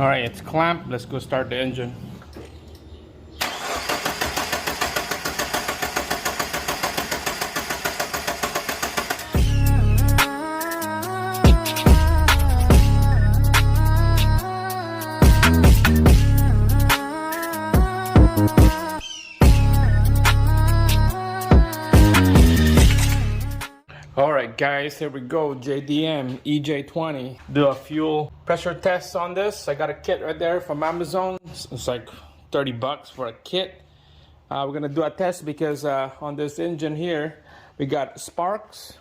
All right, it's clamped. Let's go start the engine. Alright guys, here we go. JDM EJ20. Do a fuel pressure test on this. I got a kit right there from Amazon. It's like 30 bucks for a kit. We're gonna do a test because on this engine here we got sparks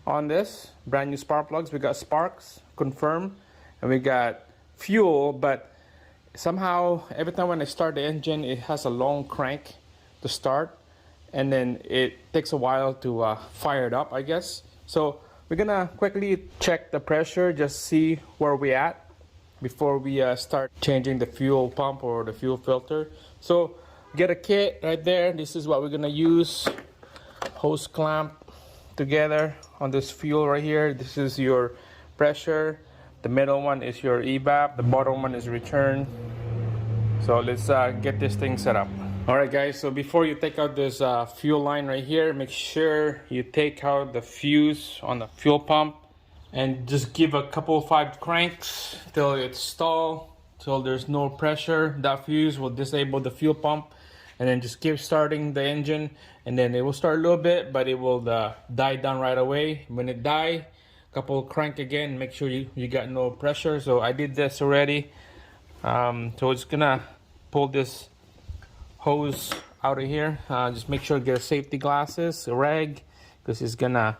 on this, brand new spark plugs. We got sparks, confirm, and we got fuel, but somehow every time when I start the engine it has a long crank to start, and then it takes a while to fire it up, I guess. So we're gonna quickly check the pressure, just see where we at before we start changing the fuel pump or the fuel filter. So get a kit right there. This is what we're gonna use. Hose clamp together on this fuel right here. This is your pressure. The middle one is your evap. The bottom one is return. So let's get this thing set up. Alright guys, so before you take out this fuel line right here, make sure you take out the fuse on the fuel pump and just give a couple 5 cranks till it's stalled, till there's no pressure. That fuse will disable the fuel pump, and then just keep starting the engine, and then it will start a little bit, but it will die down right away. When it die, couple crank again, make sure you got no pressure. So I did this already. So it's gonna pull this hose out of here. Just make sure to get safety glasses, a rag, because it's gonna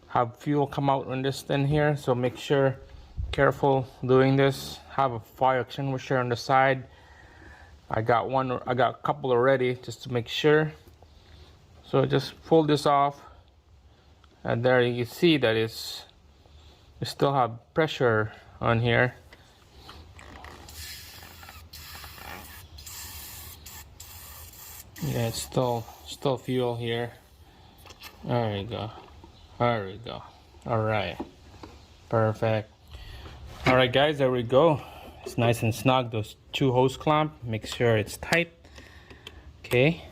have fuel come out on this thing here. So make sure, careful doing this. Have a fire extinguisher on the side. I got a couple already, just to make sure. So just pull this off, and there you can see that you still have pressure on here. Yeah, it's still fuel here. There we go. There we go. All right, perfect. All right guys, there we go. It's nice and snug. Those 2 hose clamp, make sure it's tight. Okay,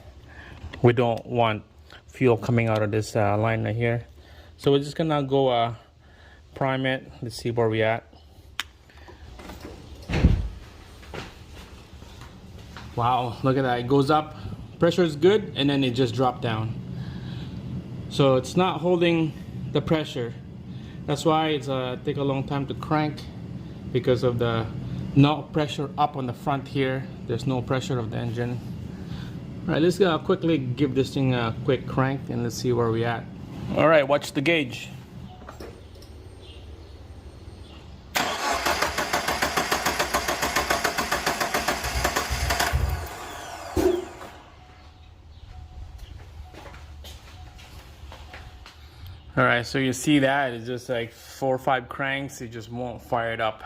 we don't want fuel coming out of this line right here. So we're just gonna go prime it. Let's see where we at. Wow, look at that. It goes up, pressure is good, and then it just dropped down. So it's not holding the pressure. That's why it's take a long time to crank, because of the no pressure up on the front here. There's no pressure of the engine. All right, let's quickly give this thing a quick crank, and let's see where we at. All right, watch the gauge. All right, so you see that it's just like 4 or 5 cranks. It just won't fire it up.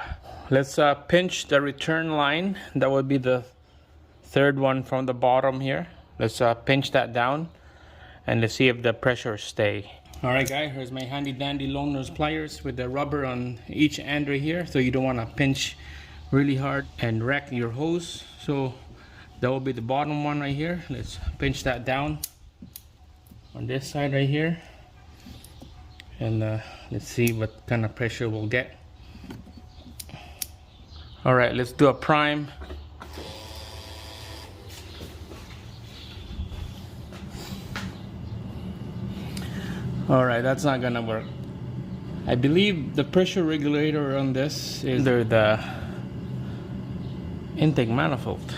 Let's pinch the return line. That would be the 3rd one from the bottom here. Let's pinch that down, and let's see if the pressure stay. All right guys, here's my handy dandy long nose pliers with the rubber on each end right here, so you don't want to pinch really hard and wreck your hose. So that will be the bottom one right here. Let's pinch that down on this side right here, and let's see what kind of pressure we'll get. All right, let's do a prime. All right, that's not gonna work. I believe the pressure regulator on this is under the intake manifold.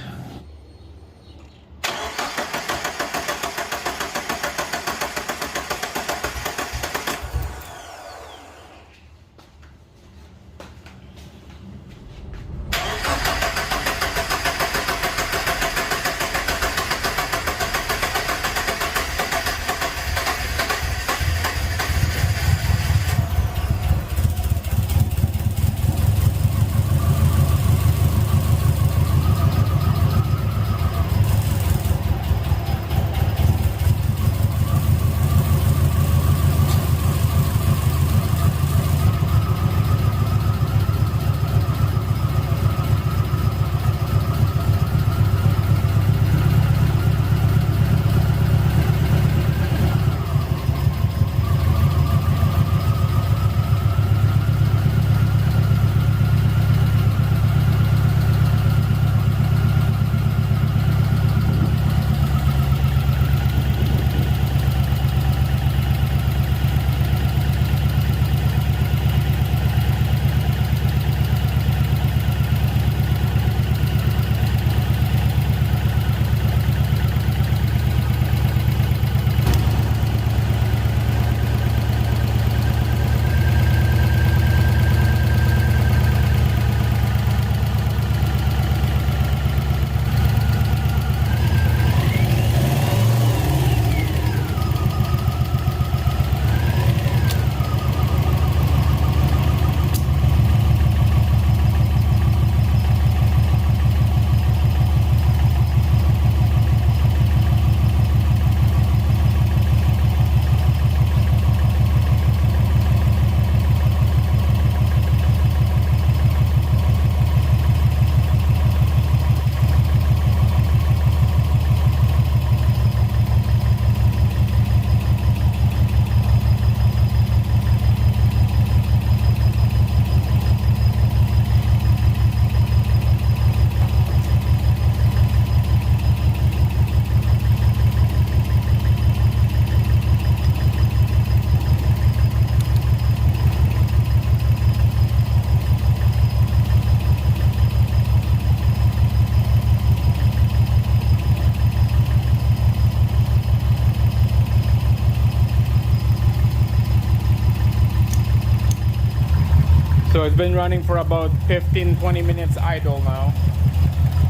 So it's been running for about 15-20 minutes idle now,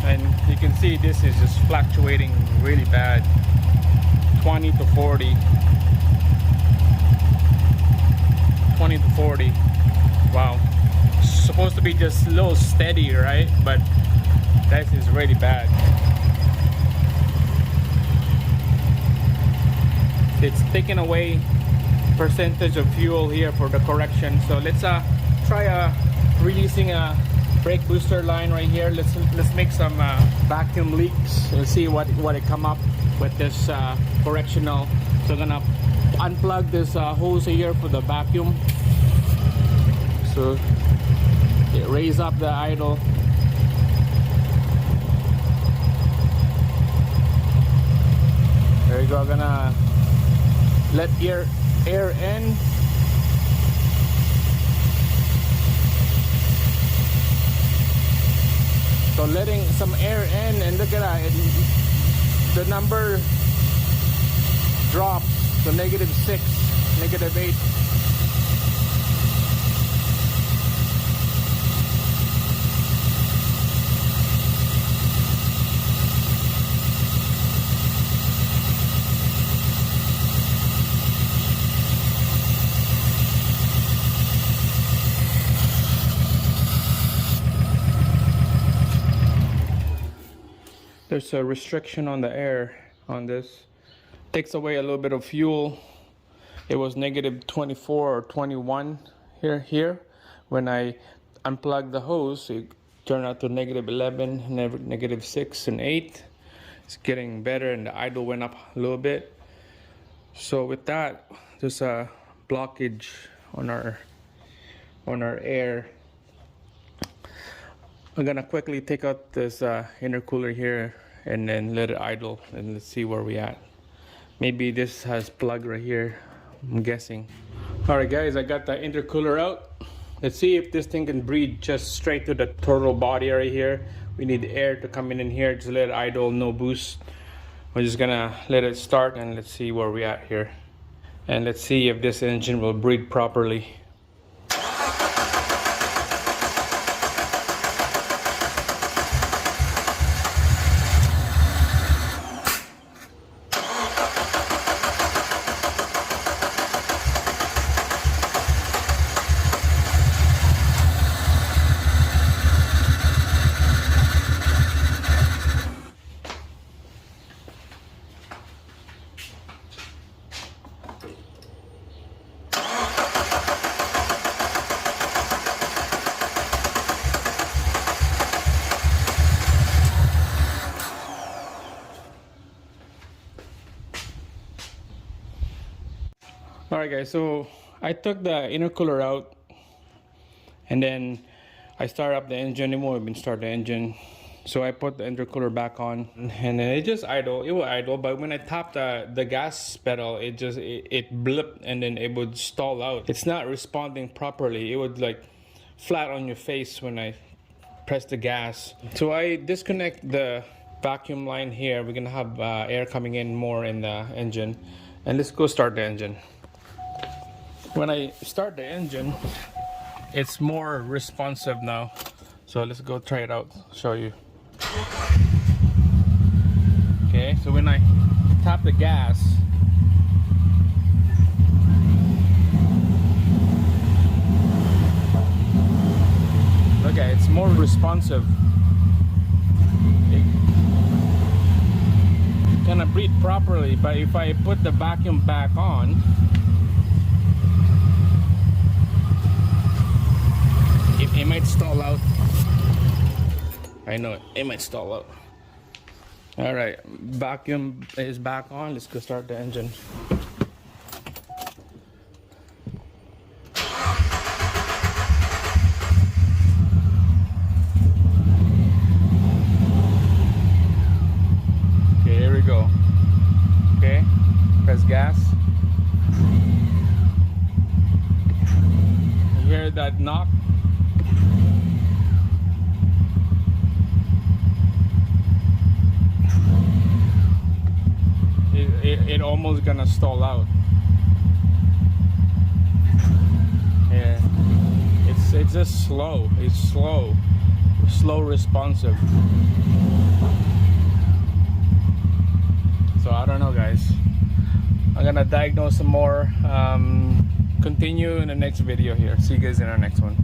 and you can see this is just fluctuating really bad. 20 to 40, 20 to 40. Wow, it's supposed to be just a little steady, right? But that is really bad. It's taking away percentage of fuel here for the correction. So let's try releasing a brake booster line right here. Let's make some vacuum leaks and see what it come up with this correctional. So I'm gonna unplug this hose here for the vacuum. So it raise up the idle. There you go. I'm gonna let air in. So letting some air in, and look at that, the number drops to -6, -8. There's a restriction on the air on this. Takes away a little bit of fuel. It was -24 or 21 here. When I unplugged the hose, it turned out to -11, -6 and 8. It's getting better, and the idle went up a little bit. So with that, there's a blockage on our air. I'm gonna quickly take out this intercooler here and then let it idle, and let's see where we at. Maybe this has plug right here, I'm guessing. All right guys, I got the intercooler out. Let's see if this thing can breathe just straight to the throttle body right here. We need air to come in here. Just let it idle, no boost. We're just gonna let it start, and let's see where we at here. And let's see if this engine will breathe properly. Alright guys, so I took the intercooler out, and then I started up the engine. It won't even start the engine. So I put the intercooler back on, and then it just idle. It will idle, but when I tapped the gas pedal, it blipped, and then it would stall out. It's not responding properly. It would like flat on your face when I press the gas. So I disconnect the vacuum line here. We're gonna have air coming in more in the engine, and let's go start the engine. When I start the engine, it's more responsive now. So let's go try it out, show you. Okay, so when I tap the gas, look at it, it's more responsive. It cannot breathe properly, but if I put the vacuum back on, it might stall out. I know it might stall out. All right, vacuum is back on. Let's go start the engine. Okay, here we go. Okay, press gas. You hear that knock? It almost gonna stall out. Yeah, it's it's just slow. It's slow responsive. So I don't know, guys. I'm gonna diagnose some more. Continue in the next video here. See you guys in our next one.